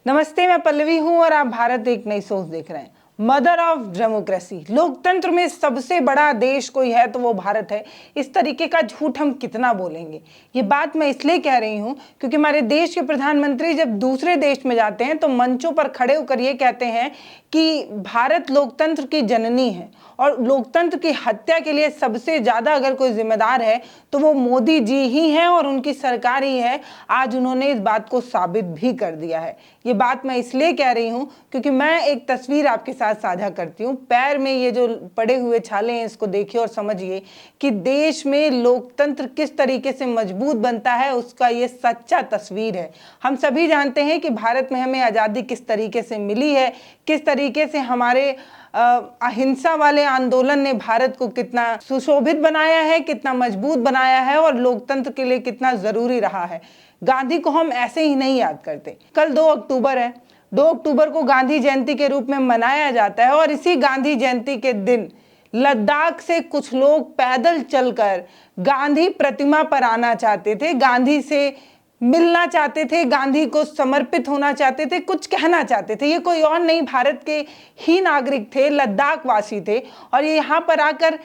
नमस्ते, मैं पल्लवी हूं और आप भारत एक नई सोच देख रहे हैं। मदर ऑफ डेमोक्रेसी, लोकतंत्र में सबसे बड़ा देश कोई है तो वो भारत है। इस तरीके का झूठ हम कितना बोलेंगे। ये बात मैं इसलिए कह रही हूं क्योंकि हमारे देश के प्रधानमंत्री जब दूसरे देश में जाते हैं तो मंचों पर खड़े होकर ये कहते हैं कि भारत लोकतंत्र की जननी है और लोकतंत्र की हत्या के लिए सबसे ज़्यादा अगर कोई जिम्मेदार है तो वो मोदी जी ही हैं और उनकी सरकार ही है। आज उन्होंने इस बात को साबित भी कर दिया है। ये बात मैं इसलिए कह रही हूँ क्योंकि मैं एक तस्वीर आपके साथ साझा करती हूँ। पैर में ये जो पड़े हुए छाले हैं इसको देखिए और समझिए कि देश में लोकतंत्र किस तरीके से मजबूत बनता है, उसका ये सच्चा तस्वीर है। हम सभी जानते हैं कि भारत में हमें आज़ादी किस तरीके से मिली है, किस तरीके से हमारे अहिंसा वाले आंदोलन ने भारत को कितना सुशोभित बनाया है, कितना मजबूत बनाया है और लोकतंत्र के लिए कितना जरूरी रहा है। गांधी को हम ऐसे ही नहीं याद करते। कल 2 अक्टूबर है। 2 अक्टूबर को गांधी जयंती के रूप में मनाया जाता है और इसी गांधी जयंती के दिन लद्दाख से कुछ लोग पैदल चलकर गांधी प्रतिमा पर आना चाहते थे, गांधी से मिलना चाहते थे, गांधी को समर्पित होना चाहते थे, कुछ कहना चाहते थे। ये कोई और नहीं, भारत के ही नागरिक थे, लद्दाख वासी थे और ये यहाँ पर आकर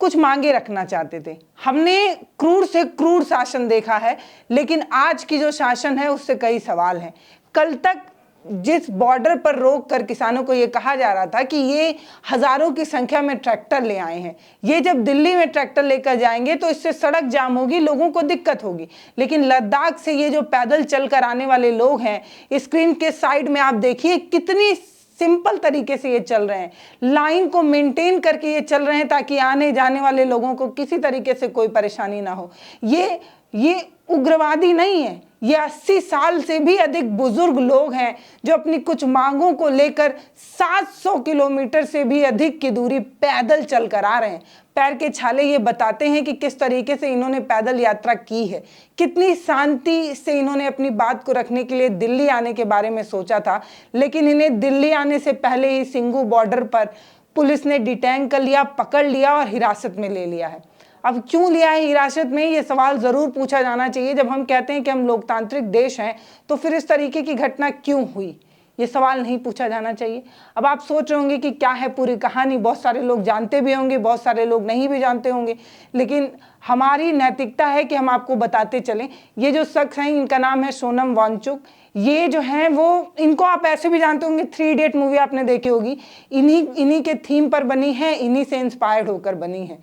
कुछ मांगे रखना चाहते थे। हमने क्रूर से क्रूर शासन देखा है, लेकिन आज की जो शासन है उससे कई सवाल हैं। कल तक जिस बॉर्डर पर रोक कर किसानों को ये कहा जा रहा था कि ये हजारों की संख्या में ट्रैक्टर ले आए हैं, ये जब दिल्ली में ट्रैक्टर लेकर जाएंगे तो इससे सड़क जाम होगी, लोगों को दिक्कत होगी। लेकिन लद्दाख से ये जो पैदल चलकर आने वाले लोग हैं, स्क्रीन के साइड में आप देखिए कितनी सिंपल तरीके से ये चल रहे हैं, लाइन को मेंटेन करके ये चल रहे हैं ताकि आने जाने वाले लोगों को किसी तरीके से कोई परेशानी ना हो। ये उग्रवादी नहीं है, ये 80 साल से भी अधिक बुजुर्ग लोग हैं जो अपनी कुछ मांगों को लेकर 700 किलोमीटर से भी अधिक की दूरी पैदल चल कर आ रहे हैं। पैर के छाले ये बताते हैं कि किस तरीके से इन्होंने पैदल यात्रा की है, कितनी शांति से इन्होंने अपनी बात को रखने के लिए दिल्ली आने के बारे में सोचा था। लेकिन इन्हें दिल्ली आने से पहले ही सिंघू बॉर्डर पर पुलिस ने डिटेन कर लिया, पकड़ लिया और हिरासत में ले लिया है। अब क्यों लिया है हिरासत में, ये सवाल ज़रूर पूछा जाना चाहिए। जब हम कहते हैं कि हम लोकतांत्रिक देश हैं तो फिर इस तरीके की घटना क्यों हुई, ये सवाल नहीं पूछा जाना चाहिए। अब आप सोच रहे होंगे कि क्या है पूरी कहानी। बहुत सारे लोग जानते भी होंगे, बहुत सारे लोग नहीं भी जानते होंगे, लेकिन हमारी नैतिकता है कि हम आपको बताते चलें। ये जो शख्स हैं इनका नाम है सोनम वांगचुक। ये जो हैं वो, इनको आप ऐसे भी जानते होंगे, 3 इडियट मूवी आपने देखी होगी, इन्हीं के थीम पर बनी है, इन्हीं से इंस्पायर्ड होकर बनी है।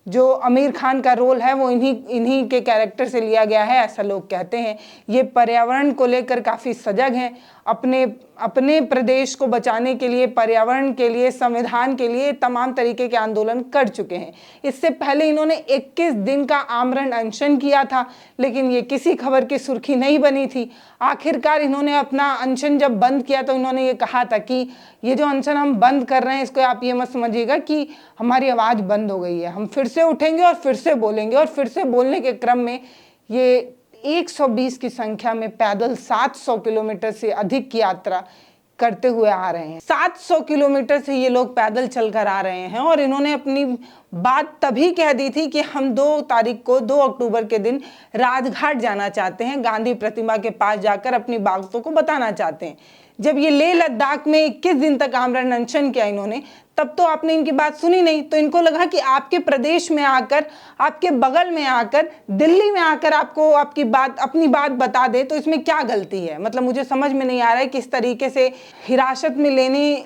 जो आमिर खान का रोल है वो इन्हीं के कैरेक्टर से लिया गया है, ऐसा लोग कहते हैं। ये पर्यावरण को लेकर काफ़ी सजग हैं, अपने प्रदेश को बचाने के लिए, पर्यावरण के लिए, संविधान के लिए तमाम तरीके के आंदोलन कर चुके हैं। इससे पहले इन्होंने 21 दिन का आमरण अनशन किया था, लेकिन ये किसी खबर की सुर्खी नहीं बनी थी। आखिरकार इन्होंने अपना अनशन जब बंद किया तो इन्होंने ये कहा था कि ये जो अनशन हम बंद कर रहे हैं इसको आप ये मत समझिएगा कि हमारी आवाज़ बंद हो गई है, हम फिर से उठेंगे और फिर से बोलेंगे। और फिर से बोलने के क्रम में ये 120 की संख्या में पैदल 700 किलोमीटर से अधिक की यात्रा करते हुए आ रहे हैं। 700 किलोमीटर से ये लोग पैदल चलकर आ रहे हैं और इन्होंने अपनी बात तभी कह दी थी कि हम 2 तारीख को 2 अक्टूबर के दिन राजघाट जाना चाहते हैं, गांधी प्रतिमा के पास जाकर अपनी बातों को बताना चाहते हैं। जब ये लेह लद्दाख में 21 दिन तक आमरण अनशन किया इन्होंने, तब तो आपने इनकी बात सुनी नहीं। तो इनको लगा कि आपके प्रदेश में आकर, आपके बगल में आकर, दिल्ली में आकर आपको अपनी बात बता दे तो इसमें क्या गलती है। मतलब मुझे समझ में नहीं आ रहा है किस तरीके से हिरासत में लेने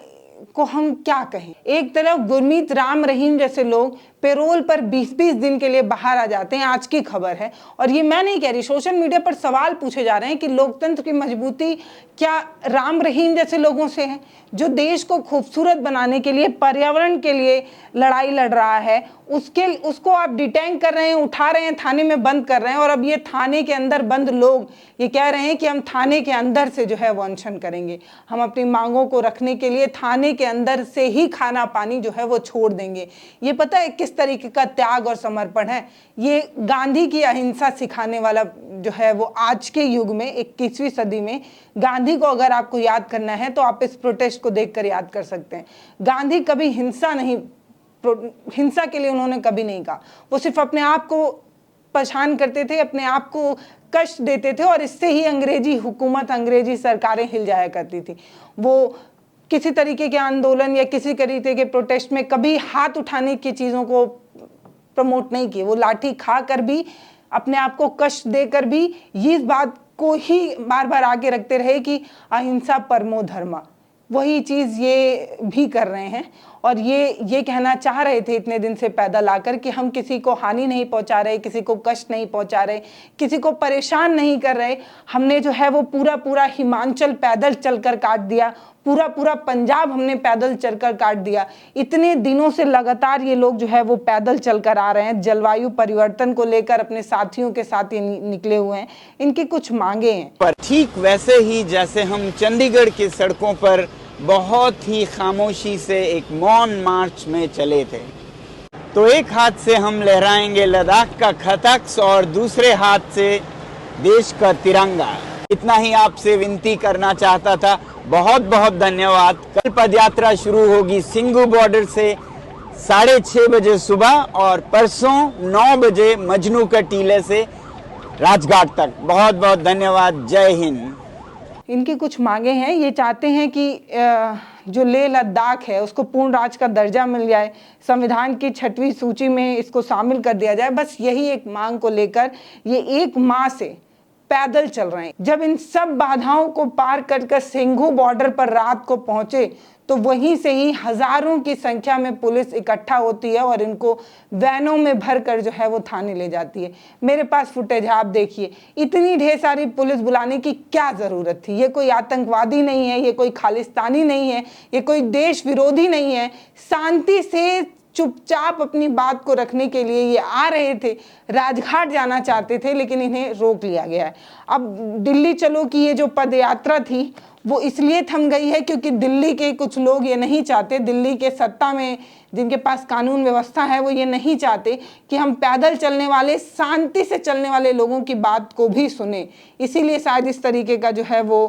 को हम क्या कहें। एक तरफ गुरमीत राम रहीम जैसे लोग पेरोल पर 20-20 दिन के लिए बाहर आ जाते हैं, आज की खबर है। और ये मैं नहीं कह रही, सोशल मीडिया पर सवाल पूछे जा रहे हैं कि लोकतंत्र की मजबूती क्या राम रहीम जैसे लोगों से है, जो देश को खूबसूरत बनाने के लिए, पर्यावरण के लिए लड़ाई लड़ रहा है, उसको आप डिटेन कर रहे हैं, उठा रहे हैं, थाने में बंद कर रहे हैं। और अब ये थाने के अंदर बंद लोग ये कह रहे हैं कि हम थाने के अंदर से जो है वो अनशन करेंगे, हम अपनी मांगों को रखने के लिए थाने के अंदर से ही खाना पानी जो है वो छोड़ देंगे। ये पता है किस तरीके का त्याग और समर्पण है। ये गांधी की अहिंसा सिखाने वाला जो है वो आज के युग में 21वीं सदी में गांधी को अगर आपको याद करना है तो आप इस प्रोटेस्ट को देखकर याद कर सकते हैं। गांधी कभी हिंसा के लिए उन्होंने कभी नहीं कहा, वो सिर्फ अपने आप को पहचान करते थे, अपने आप को कष्ट देते थे और इससे ही अंग्रेजी हुकूमत, अंग्रेजी सरकारें हिल जाया करती थी। वो किसी तरीके के आंदोलन या किसी तरीके के प्रोटेस्ट में कभी हाथ उठाने की चीज़ों को प्रमोट नहीं किए। वो लाठी खा कर भी, अपने आप को कष्ट देकर भी इस बात को ही बार बार आगे रखते रहे कि अहिंसा परमो धर्मा। वही चीज़ ये भी कर रहे हैं और ये कहना चाह रहे थे इतने दिन से पैदल आकर कि हम किसी को हानि नहीं पहुंचा रहे, किसी को कष्ट नहीं पहुंचा रहे, किसी को परेशान नहीं कर रहे। हमने जो है वो पूरा हिमाचल पैदल चलकर काट दिया, पूरा पंजाब हमने पैदल चलकर काट दिया। इतने दिनों से लगातार ये लोग जो है वो पैदल चलकर आ रहे हैं, जलवायु परिवर्तन को लेकर अपने साथियों के साथ ये निकले हुए हैं। इनकी कुछ मांगे हैं। पर ठीक वैसे ही जैसे हम चंडीगढ़ की सड़कों पर बहुत ही खामोशी से एक मौन मार्च में चले थे, तो एक हाथ से हम लहराएंगे लद्दाख का खतक्स और दूसरे हाथ से देश का तिरंगा। इतना ही आपसे विनती करना चाहता था। बहुत बहुत धन्यवाद। कल पदयात्रा शुरू होगी सिंघू बॉर्डर से 6:30 बजे सुबह और परसों 9 बजे मजनू का टीले से राजघाट तक। बहुत बहुत धन्यवाद। जय हिंद। इनकी कुछ मांगे हैं। ये चाहते हैं कि जो लेह लद्दाख है उसको पूर्ण राज्य का दर्जा मिल जाए, संविधान की 6वीं सूची में इसको शामिल कर दिया जाए। बस यही एक मांग को लेकर ये 1 माह से पैदल चल रहे हैं। जब इन सब बाधाओं को पार कर सिंघू बॉर्डर पर रात को पहुंचे तो वहीं से ही हजारों की संख्या में पुलिस इकट्ठा होती है और इनको वैनों में भरकर जो है वो थाने ले जाती है। मेरे पास फुटेज है, आप देखिए। इतनी ढेर सारी पुलिस बुलाने की क्या ज़रूरत थी? ये कोई आतंकवादी नहीं है, ये कोई खालिस्तानी नहीं है, ये कोई देश विरोधी नहीं है। शांति से चुपचाप अपनी बात को रखने के लिए ये आ रहे थे, राजघाट जाना चाहते थे, लेकिन इन्हें रोक लिया गया है। अब दिल्ली चलो की ये जो पदयात्रा थी वो इसलिए थम गई है क्योंकि दिल्ली के कुछ लोग ये नहीं चाहते, दिल्ली के सत्ता में जिनके पास कानून व्यवस्था है वो ये नहीं चाहते कि हम पैदल चलने वाले, शांति से चलने वाले लोगों की बात को भी सुने। इसीलिए शायद इस तरीके का जो है वो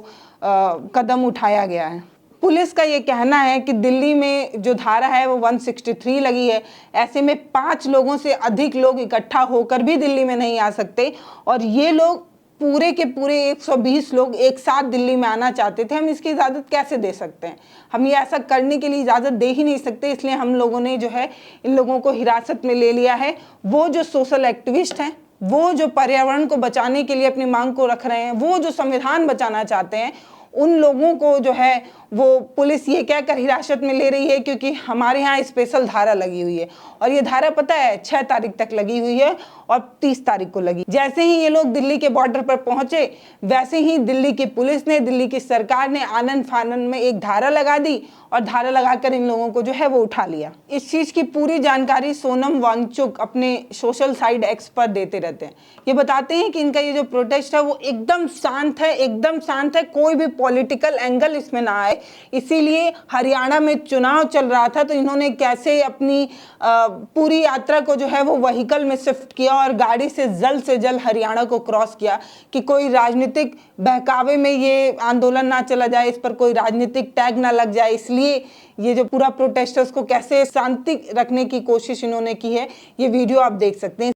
कदम उठाया गया है। पुलिस का ये कहना है कि दिल्ली में जो धारा है वो 163 लगी है, ऐसे में 5 लोगों से अधिक लोग इकट्ठा होकर भी दिल्ली में नहीं आ सकते और ये लोग पूरे के पूरे 120 लोग एक साथ दिल्ली में आना चाहते थे। हम इसकी इजाज़त कैसे दे सकते हैं? हम ये ऐसा करने के लिए इजाज़त दे ही नहीं सकते। इसलिए हम लोगों ने जो है इन लोगों को हिरासत में ले लिया है। वो जो सोशल एक्टिविस्ट हैं, वो जो पर्यावरण को बचाने के लिए अपनी मांग को रख रहे हैं, वो जो संविधान बचाना चाहते हैं, उन लोगों को जो है वो पुलिस ये कहकर हिरासत में ले रही है क्योंकि हमारे यहाँ स्पेशल धारा लगी हुई है और ये धारा पता है 6 तारीख तक लगी हुई है और 30 तारीख को लगी। जैसे ही ये लोग दिल्ली के बॉर्डर पर पहुंचे वैसे ही दिल्ली की पुलिस ने, दिल्ली की सरकार ने आनन फानन में एक धारा लगा दी और धारा लगाकर इन लोगों को जो है वो उठा लिया। इस चीज़ की पूरी जानकारी सोनम वांगचुक अपने सोशल साइट एक्स पर देते रहते हैं। ये बताते हैं कि इनका ये जो प्रोटेस्ट है वो एकदम शांत है, एकदम शांत है, कोई भी पॉलिटिकल एंगल इसमें ना आए। इसीलिए हरियाणा में चुनाव चल रहा था तो इन्होंने कैसे अपनी पूरी यात्रा को जो है वो व्हीकल में शिफ्ट किया और गाड़ी से जल्द हरियाणा को क्रॉस किया कि कोई राजनीतिक बहकावे में ये आंदोलन ना चला जाए, इस पर कोई राजनीतिक टैग ना लग जाए। इसलिए ये जो पूरा प्रोटेस्टर्स को कैसे शांति रखने की कोशिश इन्होंने की है, ये वीडियो आप देख सकते हैं।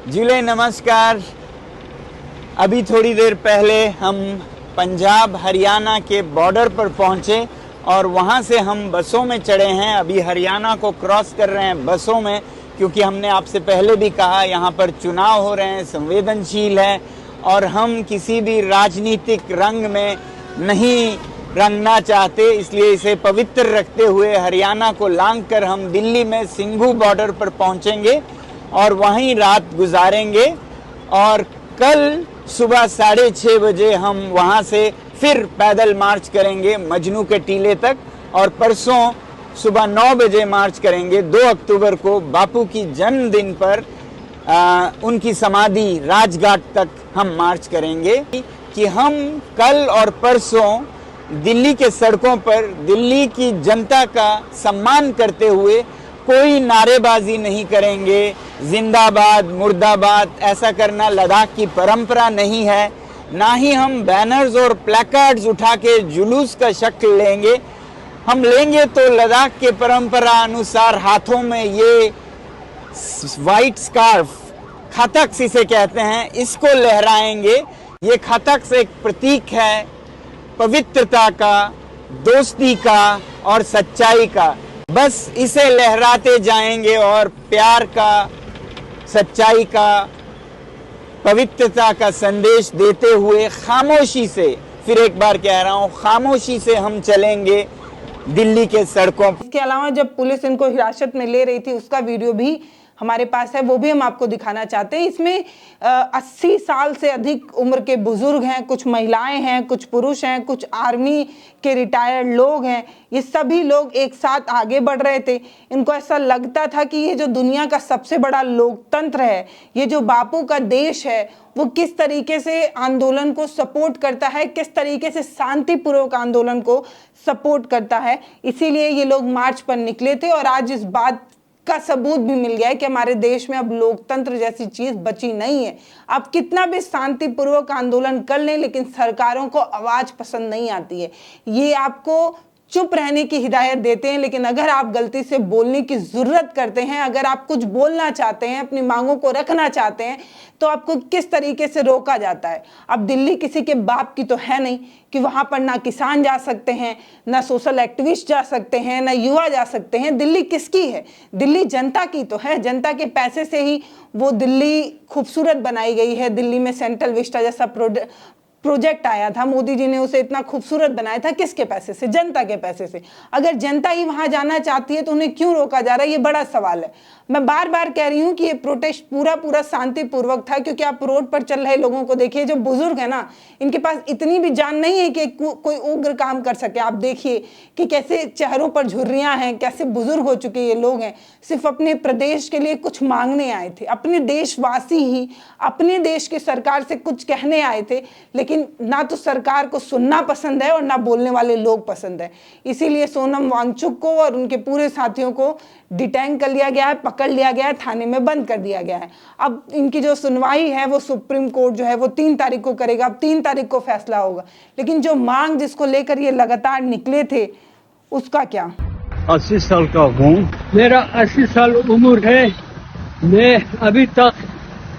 जुले नमस्कार। अभी थोड़ी देर पहले हम पंजाब हरियाणा के बॉर्डर पर पहुंचे और वहां से हम बसों में चढ़े हैं। अभी हरियाणा को क्रॉस कर रहे हैं बसों में, क्योंकि हमने आपसे पहले भी कहा यहाँ पर चुनाव हो रहे हैं, संवेदनशील है और हम किसी भी राजनीतिक रंग में नहीं रंगना चाहते। इसलिए इसे पवित्र रखते हुए हरियाणा को लांघकर हम दिल्ली में सिंघू बॉर्डर पर पहुंचेंगे और वहीं रात गुजारेंगे और कल सुबह 6:30 बजे हम वहां से फिर पैदल मार्च करेंगे मजनू के टीले तक और परसों सुबह 9 बजे मार्च करेंगे 2 अक्टूबर को बापू की जन्मदिन पर उनकी समाधि राजघाट तक हम मार्च करेंगे कि हम कल और परसों दिल्ली के सड़कों पर दिल्ली की जनता का सम्मान करते हुए कोई नारेबाजी नहीं करेंगे, जिंदाबाद मुर्दाबाद। ऐसा करना लद्दाख की परंपरा नहीं है। ना ही हम बैनर्स और प्लेकार्ड्स उठा के जुलूस का शक्ल लेंगे। हम लेंगे तो लद्दाख के परंपरा अनुसार हाथों में ये वाइट स्कार्फ खतक इसे कहते हैं, इसको लहराएंगे। ये खतक एक प्रतीक है पवित्रता का, दोस्ती का और सच्चाई का। बस इसे लहराते जाएंगे और प्यार का, सच्चाई का, पवित्रता का संदेश देते हुए खामोशी से, फिर एक बार कह रहा हूं, खामोशी से हम चलेंगे दिल्ली के सड़कों। इसके अलावा जब पुलिस इनको हिरासत में ले रही थी उसका वीडियो भी हमारे पास है, वो भी हम आपको दिखाना चाहते हैं। इसमें 80 साल से अधिक उम्र के बुजुर्ग हैं, कुछ महिलाएं हैं, कुछ पुरुष हैं, कुछ आर्मी के रिटायर्ड लोग हैं। ये सभी लोग एक साथ आगे बढ़ रहे थे। इनको ऐसा लगता था कि ये जो दुनिया का सबसे बड़ा लोकतंत्र है, ये जो बापू का देश है, वो किस तरीके से आंदोलन को सपोर्ट करता है, किस तरीके से शांतिपूर्वक आंदोलन को सपोर्ट करता है। इसीलिए ये लोग मार्च पर निकले थे और आज इस बात का सबूत भी मिल गया है कि हमारे देश में अब लोकतंत्र जैसी चीज बची नहीं है। आप कितना भी शांतिपूर्वक आंदोलन कर लें, लेकिन सरकारों को आवाज पसंद नहीं आती है। ये आपको चुप रहने की हिदायत देते हैं, लेकिन अगर आप गलती से बोलने की जरूरत करते हैं, अगर आप कुछ बोलना चाहते हैं, अपनी मांगों को रखना चाहते हैं, तो आपको किस तरीके से रोका जाता है। अब दिल्ली किसी के बाप की तो है नहीं कि वहां पर ना किसान जा सकते हैं, ना सोशल एक्टिविस्ट जा सकते हैं, ना युवा जा सकते हैं। दिल्ली किसकी है? दिल्ली जनता की तो है। जनता के पैसे से ही वो दिल्ली खूबसूरत बनाई गई है। दिल्ली में सेंट्रल विस्टा जैसा प्रोजेक्ट आया था, मोदी जी ने उसे इतना खूबसूरत बनाया था। किसके पैसे से? जनता के पैसे से। अगर जनता ही वहां जाना चाहती है तो उन्हें क्यों रोका जा रहा है? ये बड़ा सवाल है। मैं बार बार कह रही हूं कि ये प्रोटेस्ट पूरा शांतिपूर्वक था, क्योंकि आप रोड पर चल रहे लोगों को देखिए। जो बुजुर्ग है ना, इनके पास इतनी भी जान नहीं है कि कोई उग्र काम कर सके। आप देखिए कि कैसे चेहरों पर झुर्रियां हैं, कैसे बुजुर्ग हो चुके ये लोग हैं। सिर्फ अपने प्रदेश के लिए कुछ मांगने आए थे, अपने देशवासी ही अपने देश की सरकार से कुछ कहने आए थे, लेकिन ना तो सरकार को सुनना पसंद है और ना बोलने वाले लोग पसंद है। इसीलिए सोनम वांगचुक को और उनके पूरे साथियों को डिटेन कर लिया गया है, पकड़ लिया गया है, थाने में बंद कर दिया गया है। अब इनकी जो सुनवाई है वो सुप्रीम कोर्ट जो है वो 3 तारीख को करेगा। अब 3 तारीख को फैसला होगा। लेकिन जो मांग जिसको लेकर ये लगातार निकले थे, उसका क्या? 80 साल का हूँ, मेरा 80 साल उम्र है। मैं अभी तक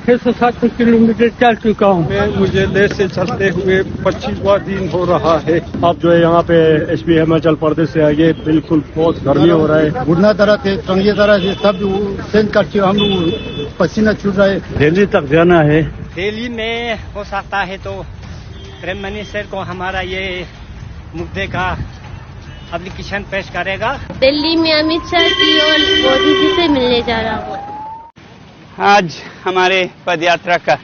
600-700 किलोमीटर चल चुका हूँ। मुझे लेह से चलते हुए 25वां दिन हो रहा है। अब जो है यहाँ पे एसपी हिमाचल प्रदेश से आगे, बिल्कुल बहुत गर्मी हो रहा है। घुटना तरह से, टंगे तरह से सब सेंध करके हम लोग पसीना छूट रहा है। दिल्ली तक जाना है। दिल्ली में हो सकता है तो प्राइम मिनिस्टर को हमारा ये मुद्दे का एप्लीकेशन पेश करेगा। दिल्ली में अमित शाह जी और मोदी जी से मिलने जा रहा हूँ। आज हमारे पदयात्रा का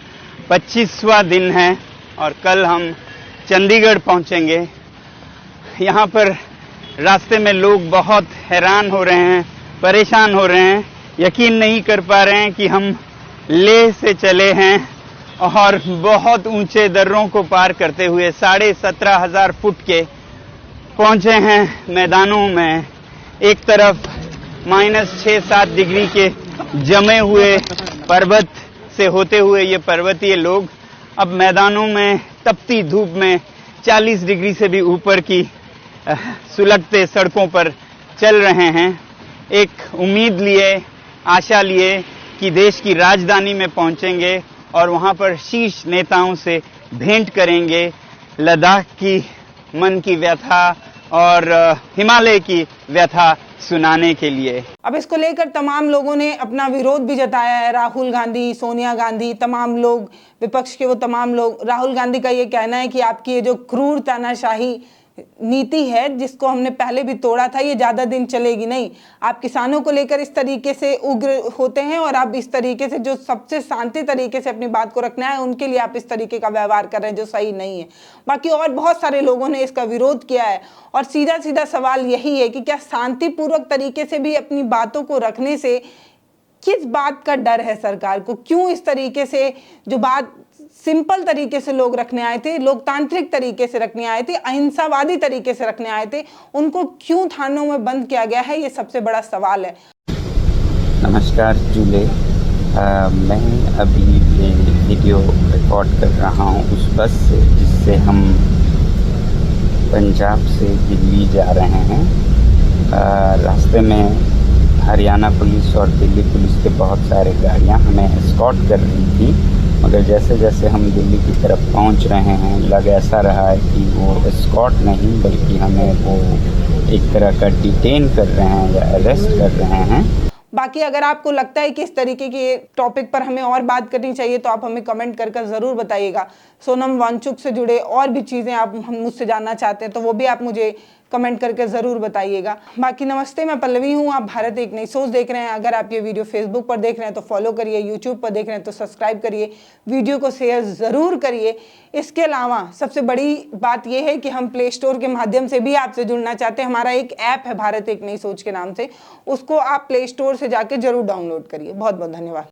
25वां दिन है और कल हम चंडीगढ़ पहुंचेंगे। यहाँ पर रास्ते में लोग बहुत हैरान हो रहे हैं, परेशान हो रहे हैं, यकीन नहीं कर पा रहे हैं कि हम लेह से चले हैं और बहुत ऊंचे दर्रों को पार करते हुए 17,500 फुट के पहुंचे हैं मैदानों में। एक तरफ -6-7 डिग्री के जमे हुए पर्वत से होते हुए ये पर्वतीय लोग अब मैदानों में तपती धूप में 40 डिग्री से भी ऊपर की सुलगते सड़कों पर चल रहे हैं। एक उम्मीद लिए, आशा लिए कि देश की राजधानी में पहुंचेंगे और वहां पर शीर्ष नेताओं से भेंट करेंगे, लद्दाख की मन की व्यथा और हिमालय की व्यथा सुनाने के लिए। अब इसको लेकर तमाम लोगों ने अपना विरोध भी जताया है। राहुल गांधी, सोनिया गांधी, तमाम लोग, विपक्ष के वो तमाम लोग। राहुल गांधी का ये कहना है कि आपकी ये जो क्रूर तानाशाही नीति है, जिसको हमने पहले भी तोड़ा था, ये ज्यादा दिन चलेगी नहीं। आप किसानों को लेकर इस तरीके से उग्र होते हैं और आप इस तरीके से जो सबसे शांति तरीके से अपनी बात को रखना है, उनके लिए आप इस तरीके का व्यवहार कर रहे हैं जो सही नहीं है। बाकी और बहुत सारे लोगों ने इसका विरोध किया है और सीधा सीधा सवाल यही है कि क्या शांतिपूर्वक तरीके से भी अपनी बातों को रखने से किस बात का डर है सरकार को? क्यों इस तरीके से जो बात सिंपल तरीके से लोग रखने आए थे, लोकतांत्रिक तरीके से रखने आए थे, अहिंसावादी तरीके से रखने आए थे, उनको क्यों थानों में बंद किया गया है? ये सबसे बड़ा सवाल है। नमस्कार जूले, मैं अभी ये वीडियो रिकॉर्ड कर रहा हूँ उस बस से जिससे हम पंजाब से दिल्ली जा रहे हैं। रास्ते में हरियाणा पुलिस और दिल्ली पुलिस के बहुत सारे गाड़ियां हमें एस्कॉर्ट कर रही थी, मगर जैसे जैसे हम दिल्ली की तरफ पहुंच रहे हैं लग ऐसा रहा है कि वो एस्कॉर्ट नहीं बल्कि हमें वो एक तरह का डिटेन कर रहे हैं या अरेस्ट कर रहे हैं। बाकी अगर आपको लगता है कि इस तरीके के टॉपिक पर हमें और बात करनी चाहिए तो आप हमें कमेंट कर ज़रूर बताइएगा। सोनम वांगचुक से जुड़े और भी चीज़ें आप हम मुझसे जानना चाहते हैं तो वो भी आप मुझे कमेंट करके ज़रूर बताइएगा। बाकी नमस्ते, मैं पल्लवी हूँ, आप भारत एक नई सोच देख रहे हैं। अगर आप ये वीडियो फेसबुक पर देख रहे हैं तो फॉलो करिए, यूट्यूब पर देख रहे हैं तो सब्सक्राइब करिए, वीडियो को शेयर ज़रूर करिए। इसके अलावा सबसे बड़ी बात यह है कि हम प्ले स्टोर के माध्यम से भी आपसे जुड़ना चाहते हैं। हमारा एक ऐप है भारत एक नई सोच के नाम से, उसको आप प्ले स्टोर से जाके जरूर डाउनलोड करिए। बहुत बहुत धन्यवाद।